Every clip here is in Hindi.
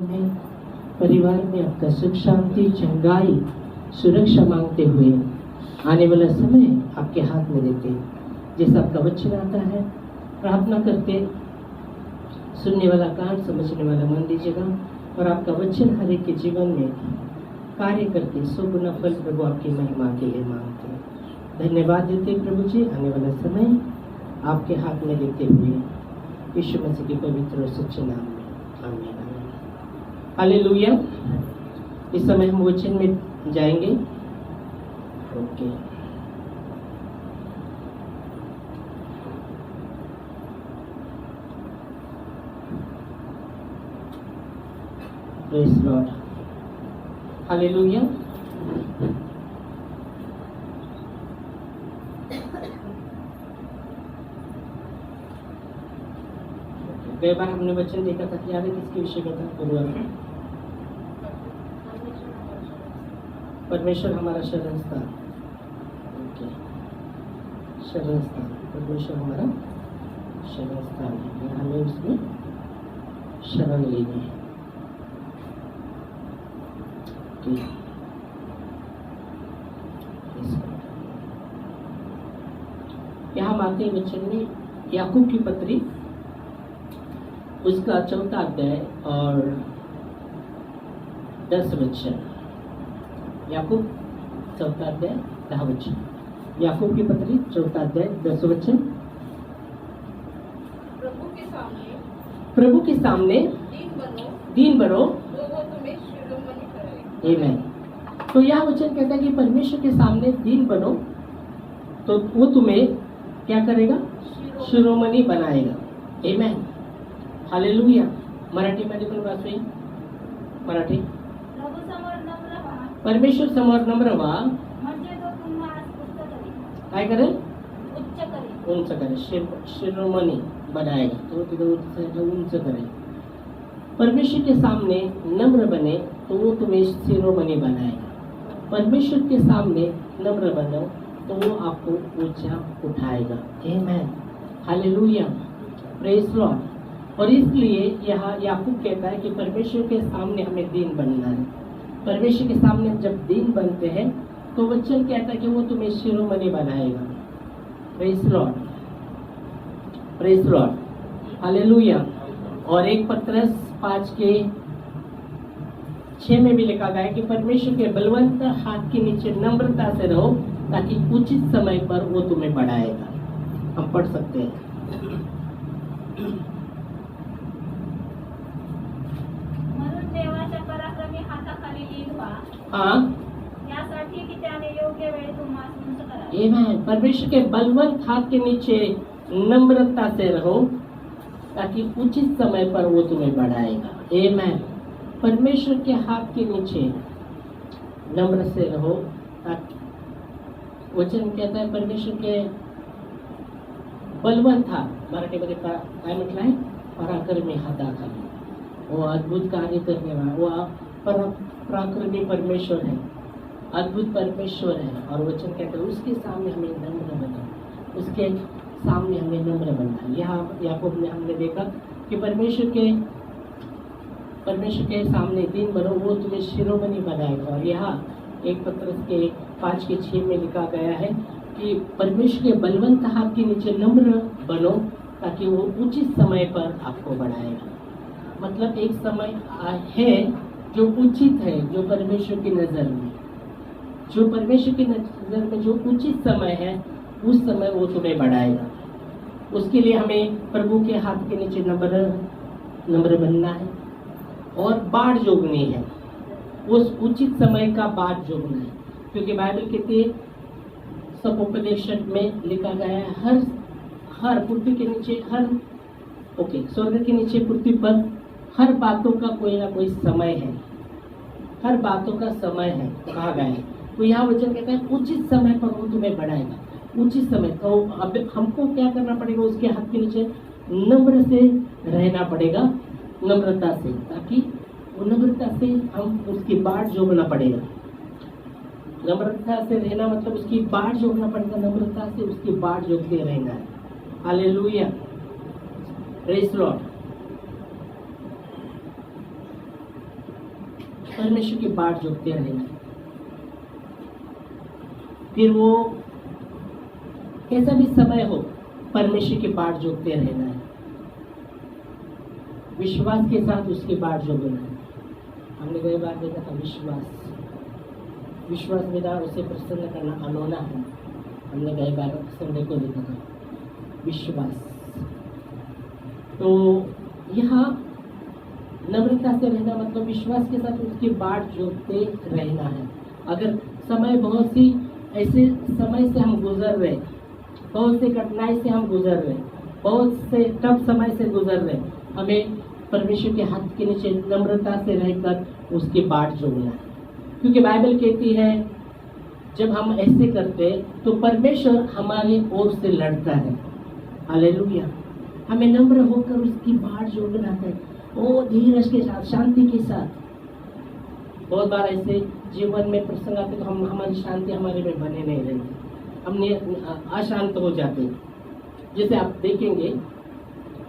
में, परिवार में आपका सुख शांति चंगाई सुरक्षा मांगते हुए आने वाला समय आपके हाथ में देते, जैसा आपका वचन आता है प्रार्थना करते, सुनने वाला कान समझने वाला मन दीजिएगा और आपका वचन हर एक के जीवन में कार्य करके 100 गुना फल प्रभु आपकी महिमा के लिए मांगते हैं। धन्यवाद देते प्रभु जी, आने वाला समय आपके हाथ में देते हुए यीशु मसीह के पवित्र और सच्चे नाम में आमीन। हालेलुया। इस समय हम वचन में जाएंगे। Okay, praise Lord. हालेलुया। कई बार हमने वचन देखा था कि याद है किसके विषय में था? परमेश्वर हमारा शरण स्थान। ओके, शरण स्थान, परमेश्वर हमारा शरण स्थान है, हमें उसमें शरण लेनी है। यहाँ आते हैं वचन में याकूब की पत्री उसका 4 अध्याय और 10 वचन। याकूब 4 अध्याय 10 वचन। याकूब की पत्री 4 अध्याय 10 वचन। प्रभु के सामने दीन बनो आमीन। तो यह वचन कहता है कि परमेश्वर के सामने दीन बनो तो वो तुम्हें क्या करेगा? शिरोमणि बनाएगा। आमीन। हालेलुया। मराठी मध्ये पण वाचूया। मराठी। परमेश्वर समोर नम्र व्हा काय करेल? उंच करेल, शिरोमणि बनाएगा, तो तिथे उंच करेल। परमेश्वर के सामने नम्र बने तो वो तुम्हें शिरोमणि बनाएगा। परमेश्वर के सामने नम्र बनो तो वो आपको ऊंचा उठाएगा। आमीन। हालेलुया। Praise Lord. और इसलिए यहाँ याकूब कहता है कि परमेश्वर के सामने हमें दीन बनना है। परमेश्वर के सामने जब दीन बनते हैं तो वचन कहता है कि वो तुम्हें शिरोमणि बनाएगा। Praise Lord, praise Lord. Hallelujah. और 1 पत्रस 5:6 में भी लिखा गया है कि परमेश्वर के बलवंत हाथ के नीचे नम्रता से रहो ताकि उचित समय पर वो तुम्हें बढ़ाएगा। हम पढ़ सकते हैं। हाँ, यासाठी की त्याने योग्य वेळी तुम्हाला उंच करा। आमीन। परमेश्वर के बलवंत हाथ के नीचे नम्रता से रहो ताकि उचित समय पर वो तुम्हें बढ़ाएगा। आमीन। परमेश्वर के हाथ के नीचे नम्र से रहो ताकि वचन कहता है परमेश्वर के बलवंत हाथ, मराठीमध्ये काय म्हटलं आहे? पराक्रमी हाताखाली वो अद्भुत कार्य करने वाला, वो पराक्रमी परमेश्वर है, अद्भुत परमेश्वर है। और वचन कहते हैं उसके सामने हमें नम्र बनना, उसके सामने हमें नम्र बनना। यहाँ याकूब ने हमने देखा कि परमेश्वर के सामने दीन बनो वो तुम्हें शिरोमणि बनाएगा। और यहाँ 1 पत्रस के 5:6 में लिखा गया है कि परमेश्वर के बलवंत हाथ के नीचे नम्र बनो ताकि वो उचित समय पर आपको बढ़ाएगा। मतलब एक समय है जो उचित है, जो परमेश्वर की नज़र में, जो परमेश्वर की नज़र में जो उचित समय है उस समय वो तुम्हें बढ़ाएगा। उसके लिए हमें प्रभु के हाथ के नीचे नम्र बनना है और बाढ़ जोगनी है, उस उचित समय का बाढ़ जोगना है। क्योंकि बाइबल कहती है, सब उपदेश में लिखा गया है हर पृथ्वी के नीचे स्वर्ग के नीचे पृथ्वी पर हर बातों का कोई ना कोई समय है, हर बातों का समय है कहा गया है। तो यहाँ वचन कहता है उचित समय पर वो तुम्हें बढ़ाएगा। उचित समय तो अब हमको क्या करना पड़ेगा? उसके हाथ के नीचे नम्र से रहना पड़ेगा, नम्रता से, ताकि वो नम्रता से हम उसकी बाट जोड़ना पड़ेगा। नम्रता से रहना मतलब उसकी बाट जोड़ना पड़ेगा, नम्रता से उसकी बाट जोड़ते रहना है। Hallelujah, praise Lord. परमेश्वर की बाट जोतते रहना। फिर वो कैसा भी समय हो, परमेश्वर की बाट जोतते रहना है, विश्वास के साथ उसकी बाट जोतना है। हमने कई बार देखा था विश्वास मेरा उसे प्रसन्न करना अनोना है। हमने कई बार संडे को देखा था विश्वास। तो यहाँ नम्रता से रहना मतलब विश्वास के साथ उसकी बाट जोतते रहना है। अगर समय बहुत सी ऐसे समय से हम गुजर रहे, बहुत से कठिनाई से हम गुजर रहे, बहुत से टफ समय से गुजर रहे, हमें परमेश्वर के हाथ के नीचे नम्रता से रहकर उसकी बाट जोड़ना है। क्योंकि बाइबल कहती है जब हम ऐसे करते तो परमेश्वर हमारी ओर से लड़ता है। हालेलुया। हमें नम्र होकर उसकी बाट जोड़ना है, वो धीरज के साथ, शांति के साथ। बहुत बार ऐसे जीवन में प्रसंग आते तो हम हमारी शांति हमारे में बने नहीं रहती, हमने अशांत हो जाते। जैसे आप देखेंगे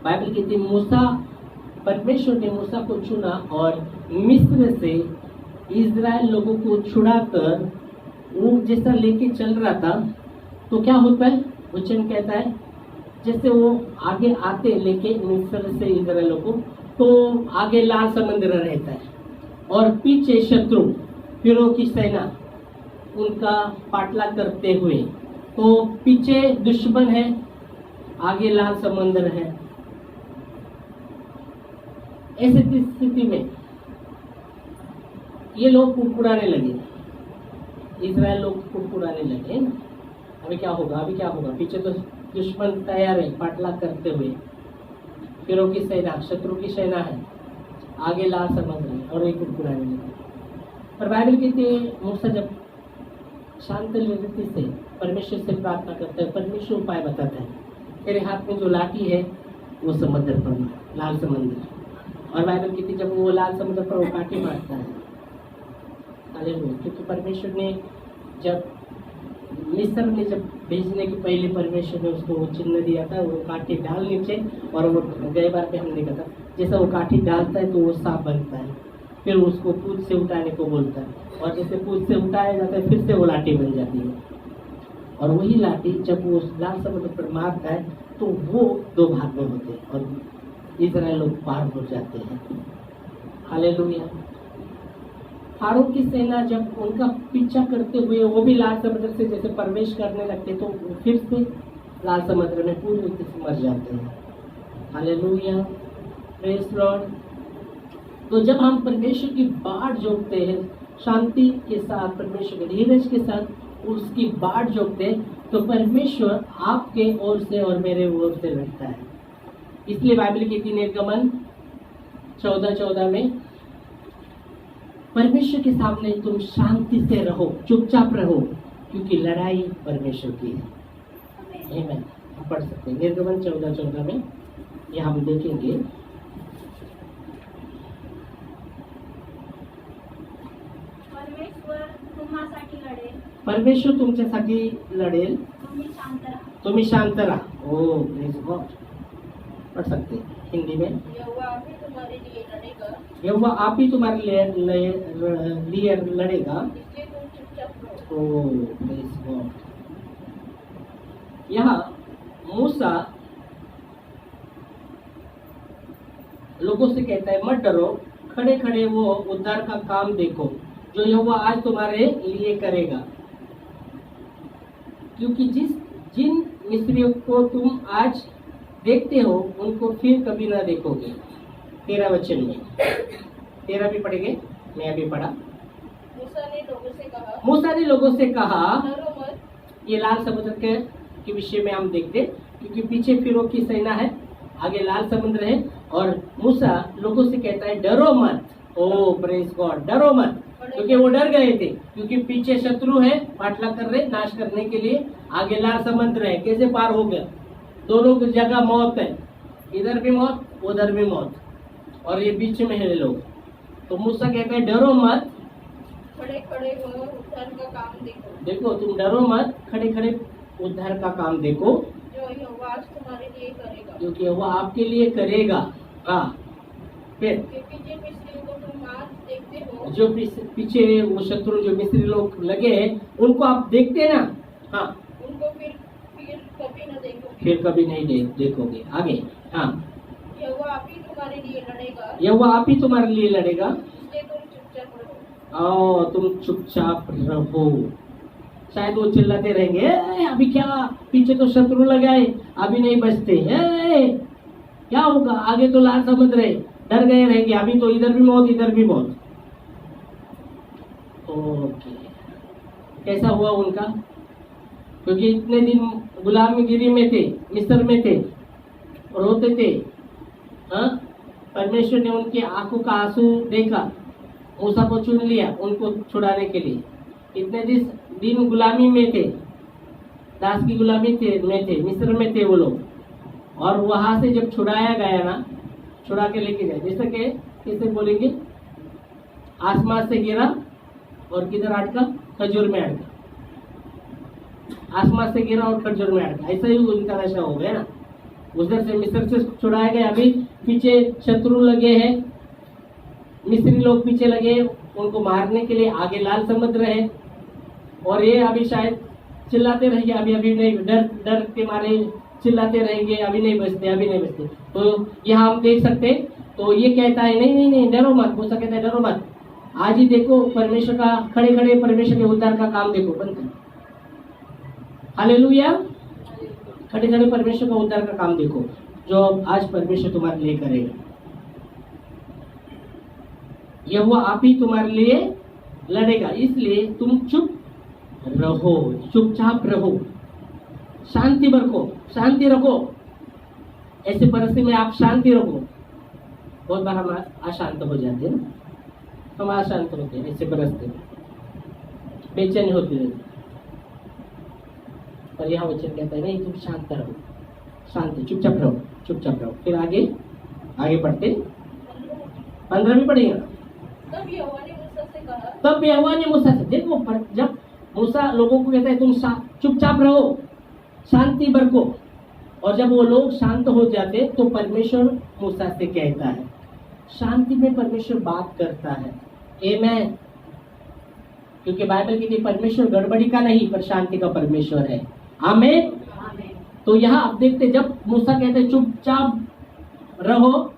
बाइबल कहती है मूसा, परमेश्वर ने मूसा को चुना और मिस्र से इजराइल लोगों को छुड़ाकर ऊँट जैसा लेके चल रहा था। तो क्या होता है, वचन कहता है जैसे वो आगे आते लेके मिस्र से इजराइल को, तो आगे लाल समुद्र रहता है और पीछे शत्रु फिरौ की सेना उनका पाटला करते हुए, तो पीछे दुश्मन है, आगे लाल समुद्र है। ऐसी स्थिति में ये लोग कुड़कुड़ाने लगे, इजराइल लोग कुड़कुड़ाने लगे ना, अभी क्या होगा, अभी क्या होगा। पीछे तो दुश्मन तैयार है पाटला करते हुए, फिरौ की सेना, शत्रु की सेना है, आगे लाल समुद्र है और ये कुड़कुड़ाने लगे। पर बाइबल कहती है मूसा जब शांत रीति से परमेश्वर से प्रार्थना करता है, परमेश्वर उपाय बताता है। तेरे हाथ में जो लाठी है वो समुद्र पर, लाल समुद्र। और बाइबल कहती जब वो लाल समुद्र पर वो काठी मारता है, क्योंकि परमेश्वर ने जब मिस्र में जब भेजने के पहले परमेश्वर ने उसको वो चिन्ह दिया था, वो काठी डाल नीचे, और वो गए बार पे हमने देखा था जैसा वो काठी डालता है तो वो सांप बनता है, फिर उसको पूंछ से उठाने को बोलता है, और जैसे पूंछ से उठाया जाता है फिर से वो लाठी बन जाती है। और वही लाठी जब वो लाल समुद्र पर मारता है तो वो दो भाग में होते हैं और इजराइल लोग पार हो जाते हैं। हालेलुया। फारो की सेना जब उनका पीछा करते हुए वो भी लाल समुद्र से जैसे प्रवेश करने लगते तो फिर से लाल समुद्र में पूरी रीति से मर जाते हैं। Hallelujah, praise Lord. तो जब हम परमेश्वर की बाट जोड़ते हैं शांति के साथ, परमेश्वर के धीरज के साथ उसकी बाट जोड़ते हैं, तो परमेश्वर आपके ओर से और मेरे ओर से लड़ता है। इसलिए बाइबल कहती है निर्गमन 14:14 में, परमेश्वर के सामने तुम शांति से रहो, चुपचाप रहो, क्योंकि लड़ाई परमेश्वर की है। आमीन। हम पढ़ सकते हैं निर्गमन 14:14 में, यह हम देखेंगे। परमेश्वर तुमच्यासाठी लढेल, तुम्ही शांत रहा। ओ प्रेज गॉड। पढ़ सकते हैं हिंदी में। यहोवा आप ही तुम्हारे लिए लड़ेगा, ओ प्रेज गॉड। यहाँ मूसा लोगों से कहता है मत डरो, खड़े खड़े वो उद्धार का काम देखो जो यहोवा आज तुम्हारे लिए करेगा, क्योंकि जिन मिस्रियों को तुम आज देखते हो उनको फिर कभी ना देखोगे। 13 वचन में, 13 भी पढ़ेंगे, मैं अभी पढ़ा। मूसा ने लोगों से कहा, ये लाल समुद्र के विषय में हम देखते, क्योंकि पीछे फिरौ की सेना है, आगे लाल समुद्र है, और मूसा लोगों से कहता है डरो मत। ओ प्रेज गॉड, डरो मत, क्योंकि वो डर गए थे, क्योंकि पीछे शत्रु है पाटला कर रहे नाश करने के लिए, आगे लाल समुद्र है, कैसे पार हो गया। दोनों की जगह मौत है, इधर भी मौत उधर भी मौत, और ये बीच में है लोग। तो मूसा कहते हैं डरो मत, खड़े खड़े उद्धार का काम देखो। देखो तुम डरो मत, खड़े खड़े उद्धार का काम देखो जो यहोवा आज तुम्हारे लिए करेगा, क्योंकि वो आपके लिए करेगा। हाँ, फिर क्योंकि जिन मिस्रियों को तुम आज देखते हो जो पीछे वो शत्रु जो मिस्री लोग लगे हैं उनको आप देखते हैं ना, हाँ उनको फिर कभी न देखोगे, फिर कभी नहीं देखोगे। आगे, हाँ, यहोवा आप ही तुम्हारे लिए लड़ेगा, यहोवा आप ही तुम्हारे लिए लड़ेगा, इसलिए तुम चुपचाप रहो। और तुम चुपचाप रहो। शायद वो चिल्लाते रहेंगे, "ए, अभी क्या, पीछे तो शत्रु लगाए, अभी नहीं बचते, क्या होगा, आगे तो लाल समुद्र है, डर गए रहेंगे, अभी तो इधर भी मौत इधर भी मौत। ओके, कैसा हुआ उनका? क्योंकि इतने दिन गुलामगिरी में थे, मिस्र में थे, रोते थे, हाँ, परमेश्वर ने उनकी आंखों का आंसू देखा, मूसा को चुन लिया उनको छुड़ाने के लिए। इतने दिन गुलामी में थे, दास की गुलामी में थे, मिस्र में थे वो लोग, और वहां से जब छुड़ाया गया ना, छुड़ा के लेके गए, जैसे कि कैसे बोलेंगे, आसमान से गिरा और किधर अटका, खजूर में अटका, आसमान से गिरा और खजूर में अटका, ऐसा ही उनका दशा हो गया ना। उधर से मिस्र से छुड़ाया गया, अभी पीछे शत्रु लगे हैं, मिस्री लोग पीछे लगे उनको मारने के लिए, आगे लाल समुद्र है, और ये अभी शायद चिल्लाते रहेंगे, अभी नहीं, डर के मारे चिल्लाते रहेंगे, अभी नहीं बचते। तो यहाँ हम देख सकते, तो ये कहता है नहीं डरो मत, मूसा कहता है डरो मत, आज ही देखो परमेश्वर का, खड़े खड़े परमेश्वर के उद्धार का काम देखो, बंद कर, हालेलुया, खड़े खड़े परमेश्वर का उद्धार का काम देखो, जो आज परमेश्वर तुम्हारे लिए करेगा। यहोवा आप ही तुम्हारे लिए लड़ेगा, इसलिए तुम चुपचाप रहो, शांति रखो। ऐसे परिस्थिति में आप शांति रखो। बहुत बार हम अशांत हो जाते हैं, हम अशांत होते हैं, ऐसे परिस्थिति में बेचैनी होती रहती, पर यहाँ वचन कहता है नहीं, तुम शांत रहो, शांति, चुपचाप रहो। फिर आगे पढ़ते, 15 भी पढ़ेगा। तब यहोवा ने मूसा से देखो, जब मूसा लोगों को कहता है तुम चुपचाप रहो, शांति बरको, और जब वो लोग शांत हो जाते तो परमेश्वर मूसा से कहता है, शांति में परमेश्वर बात करता है। आमेन। क्योंकि बाइबल कहती है परमेश्वर गड़बड़ी का नहीं पर शांति का परमेश्वर है। आमेन। तो यहाँ आप देखते, जब मूसा कहते चुपचाप रहो,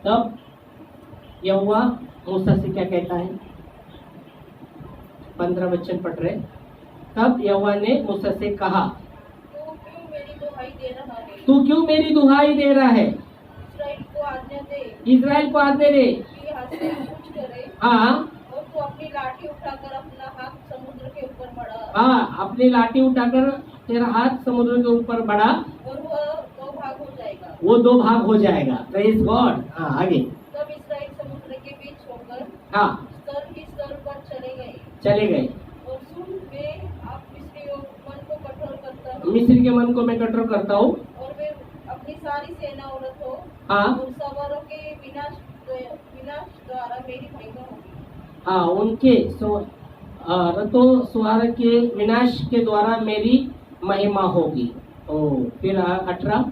तब यहोवा मूसा से क्या कहता है, 15 वचन पढ़ रहे। तब यहोवा ने मूसा से कहा, तू क्यों मेरी दुहाई दे रहा है? इस्राएल को आज्ञा दे कि हाथ से कुछ करे। हाँ, और तू अपनी लाठी उठाकर अपना हाथ समुद्र के ऊपर बढ़ा। हाँ, अपनी लाठी उठाकर तेरा हाथ समुद्र के ऊपर बढ़ा, और वह 2 भाग हो जाएगा। वो 2 भाग हो जाएगा। Praise God. हाँ, आगे। तब इस्राएल समुद्र के बीच होकर हाँ, स्तर ही स्तर पर चले गए। और सुन, मैं आप मिस्रियों मन को कठोर करता हूँ, मिस्र के मन को मैं कठोर करता हूँ, और वे अपनी सारी सेना औरतों हाँ, और सवारों के विनाश द्वारा मेरी महिमा होगी। हाँ, उनके रथों सवार के विनाश के द्वारा मेरी महिमा होगी। ओ फिर 18,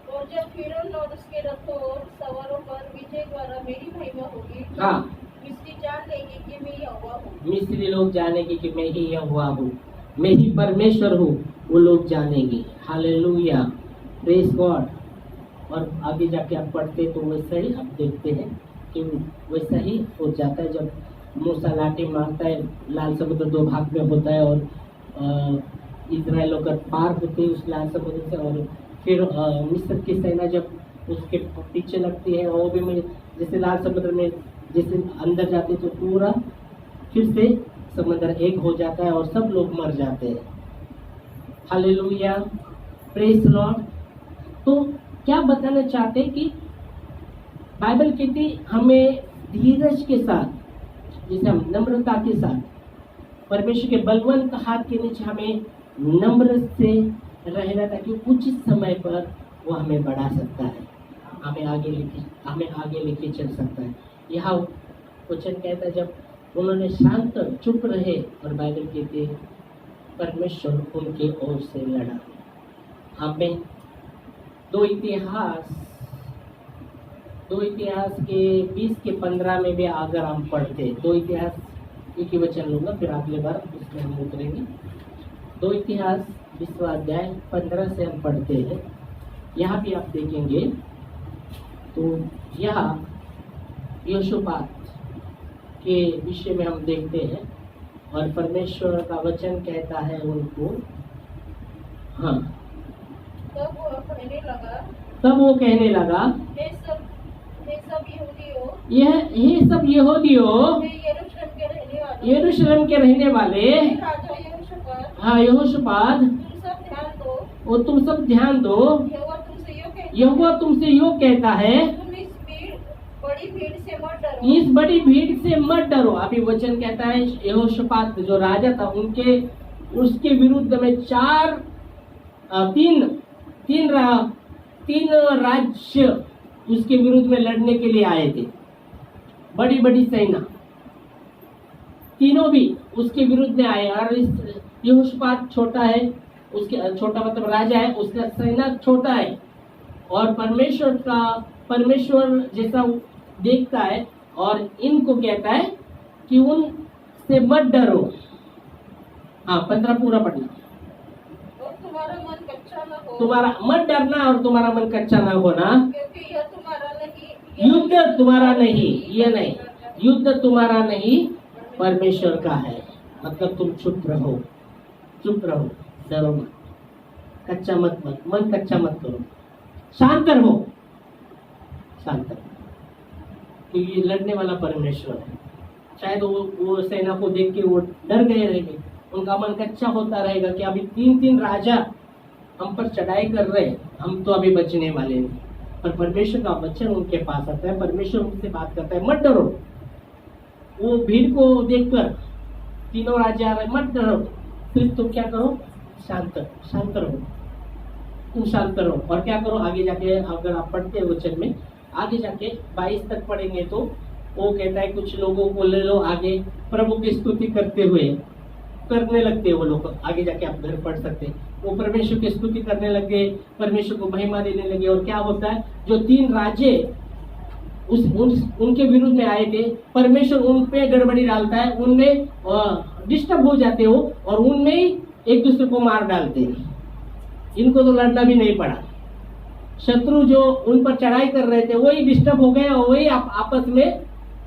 और जब फिरौन और उसके रथों और सवारों पर विजय द्वारा मेरी महिमा होगी, हाँ, मिस्री जान लेंगे कि मैं यहोवा हूँ। मिस्री लोग जानेंगे कि मैं ही यहोवा हूँ, मैं ही परमेश्वर हूँ, वो लोग जानेंगे। Hallelujah, praise God. और आगे जाके आप पढ़ते तो वैसा ही आप देखते हैं कि वैसा ही हो जाता है। जब मूसा लाठी मारता है, लाल समुद्र 2 भाग में होता है, और इजराइल लोग पार होते हैं उस लाल समुद्र से, और फिर मिस्र की सेना जब उसके पीछे लगती है, वो भी जैसे लाल समुद्र में जैसे अंदर जाते तो पूरा फिर से समुद्र एक हो जाता है और सब लोग मर जाते हैं। Hallelujah, praise Lord. तो क्या बताना चाहते हैं कि बाइबल कहती हमें धीरज के साथ, जैसे हम नम्रता के साथ, परमेश्वर के बलवंत हाथ के नीचे हमें नम्र से रहना, ताकि उचित समय पर वो हमें बढ़ा सकता है, हमें आगे लेके चल सकता है। यहाँ वचन कहता है जब उन्होंने शांत चुप रहे, और बाइबल कहती है परमेश्वर उनके ओर से लड़ा। हमें 2 दो इतिहास के 20 के 15 में भी अगर हम पढ़ते, दो इतिहास एक ही वचन लूंगा, फिर अगले बार उसमें हम उतरेंगे। दो इतिहास 20वां अध्याय 15 से हम पढ़ते हैं। यहाँ भी आप देखेंगे तो यहाँ यहोशापात के विषय में हम देखते हैं, और परमेश्वर का वचन कहता है उनको, हाँ, तब वो कहने लगा, हे सब यहूदियों, ये सब यहूदियों, हे यरूशलेम के रहने वाले, राजा यहोशापात, हाँ यहोशापात, तुम सब ध्यान दो, यहोवा तुमसे यूँ कहता है, तुम इस बड़ी भीड़ से मत डरो। इस बड़ी भीड़ से मत डरो। अभी वचन कहता है यहोशापात जो राजा था उसके विरुद्ध में तीन राज्य उसके विरुद्ध में लड़ने के लिए आए थे। बड़ी बड़ी सेना तीनों भी उसके विरुद्ध में आए, और इस यहोशापात छोटा है, उसके छोटा मतलब राजा है, उसका सेना छोटा है, और परमेश्वर जैसा देखता है, और इनको कहता है कि उनसे मत डरो। हाँ 15 पूरा पढ़ना। और तुम्हारा मन कच्चा न हो, तुम्हारा मत डरना और तुम्हारा मन कच्चा ना होना, क्योंकि यह तुम्हारा नहीं, युद्ध तुम्हारा नहीं, ये नहीं, युद्ध तुम्हारा नहीं परमेश्वर का है। मतलब तुम चुप रहो, डरो मत, कच्चा मत मन कच्चा मत करो, शांत रहो, क्योंकि लड़ने वाला परमेश्वर है। शायद वो सेना को देख के वो डर गए रहेंगे, उनका मन कच्चा होता रहेगा कि अभी 3 राजा हम पर चढ़ाई कर रहे हैं, हम तो अभी बचने वाले नहीं। पर परमेश्वर का वचन उनके पास आता है, परमेश्वर उनसे बात करता है, मत डरो। वो भीड़ को देखकर 3 राजा आ रहे, मत डरो, फिर तुम क्या करो, शांत रहो, तुम शांत रहो। और क्या करो, आगे जाके अगर आप पढ़ते हैं वचन में, आगे जाके 22 तक पढ़ेंगे तो वो कहता है कुछ लोगों को ले लो आगे, प्रभु की स्तुति करने लगते हैं वो लोग। आगे जाके आप घर पढ़ सकते हैं, वो परमेश्वर की स्तुति करने लगे, परमेश्वर को महिमा देने लगे। और क्या होता है, जो 3 राज्य उनके विरुद्ध में आए थे, परमेश्वर उन पे गड़बड़ी डालता है, उनमें डिस्टर्ब हो जाते हो, और उनमें एक दूसरे को मार डालते हैं। इनको तो लड़ना भी नहीं पड़ा, शत्रु जो उन पर चढ़ाई कर रहे थे वही डिस्टर्ब हो गए, और वही आपस में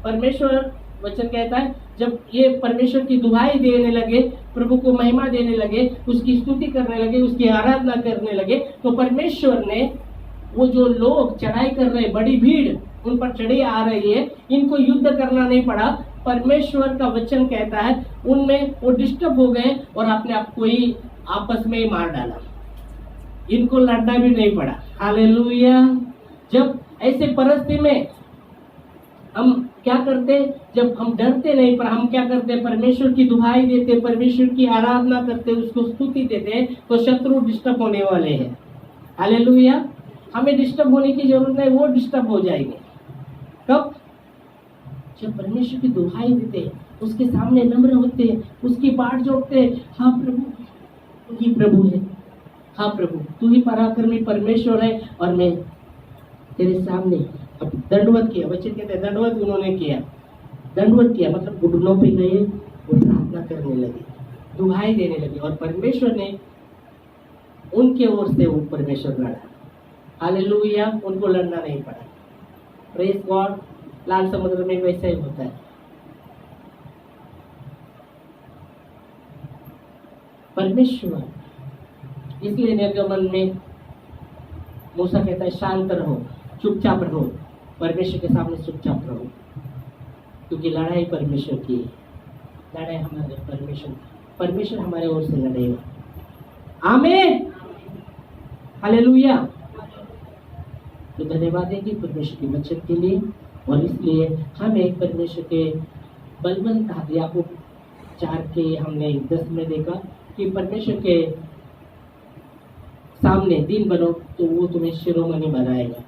परमेश्वर वचन कहता है जब ये परमेश्वर की दुहाई देने लगे, प्रभु को महिमा देने लगे, उसकी स्तुति करने लगे, उसकी आराधना करने लगे, तो परमेश्वर ने वो जो लोग चढ़ाई कर रहे, बड़ी भीड़ उन पर चढ़ी आ रही है, इनको युद्ध करना नहीं पड़ा। परमेश्वर का वचन कहता है उनमें वो डिस्टर्ब हो गए और अपने आप को ही आपस में ही मार डाला, इनको लड़ना भी नहीं पड़ा। हालेलुया। जब ऐसे परिस्थिति में हम क्या करते, जब हम डरते नहीं पर हम क्या करते, परमेश्वर की दुहाई देते, परमेश्वर की आराधना करते, उसको स्तुति देते, तो शत्रु डिस्टर्ब होने वाले हैं। हालेलुया। हमें डिस्टर्ब होने की जरूरत नहीं, वो डिस्टर्ब हो जाएंगे। कब? जब परमेश्वर की दुहाई देते, उसके सामने नम्र होते, उसकी बाट जोड़ते, हाँ प्रभु तू ही प्रभु है, हाँ प्रभु तू ही पराक्रमी परमेश्वर है, और मैं तेरे सामने अब दंडवत किया। बच्चे कहते हैं दंडवत उन्होंने किया, दंडवत किया मतलब घुटनों पे गए, वो प्रार्थना करने लगे, दुहाई देने लगे, और परमेश्वर ने उनके ओर से वो परमेश्वर लड़ा। हालेलुया। उनको लड़ना नहीं पड़ा। Praise God. लाल समुद्र में वैसा ही होता है। परमेश्वर, इसलिए निर्गमन में मूसा कहता है शांत रहो, चुपचाप रहो, परमेश्वर के सामने चुपचाप रहो, क्योंकि लड़ाई परमेश्वर की है, लड़ाई हमारे परमेश्वर हमारे ओर से लड़ेगा। आमीन। हालेलुया। तो धन्यवाद देंगे परमेश्वर के वचन के लिए, और इसलिए हमें परमेश्वर के बलवंत हाथ, याकूब 4 के हमने 10 में देखा कि परमेश्वर के सामने दीन बनो तो वो तुम्हें शिरोमणि बनाएगा।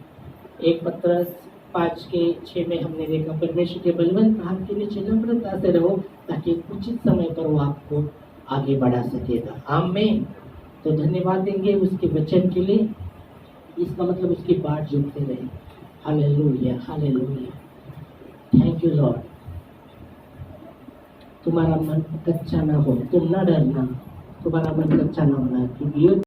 1 पत्रस 5 के 6 में हमने देखा परमेश्वर के बलवंत हाथ के नीचे नम्रता से रहो, ताकि उचित समय पर वो आपको आगे बढ़ा सकेगा। आमीन। तो धन्यवाद देंगे उसके वचन के लिए। इसका मतलब उसकी बाट जोड़ते रहे। Hallelujah, hallelujah. Thank you Lord. तुम्हारा मन कच्चा ना हो, तुम ना डरना, तुम्हारा मन कच्चा ना होना, क्योंकि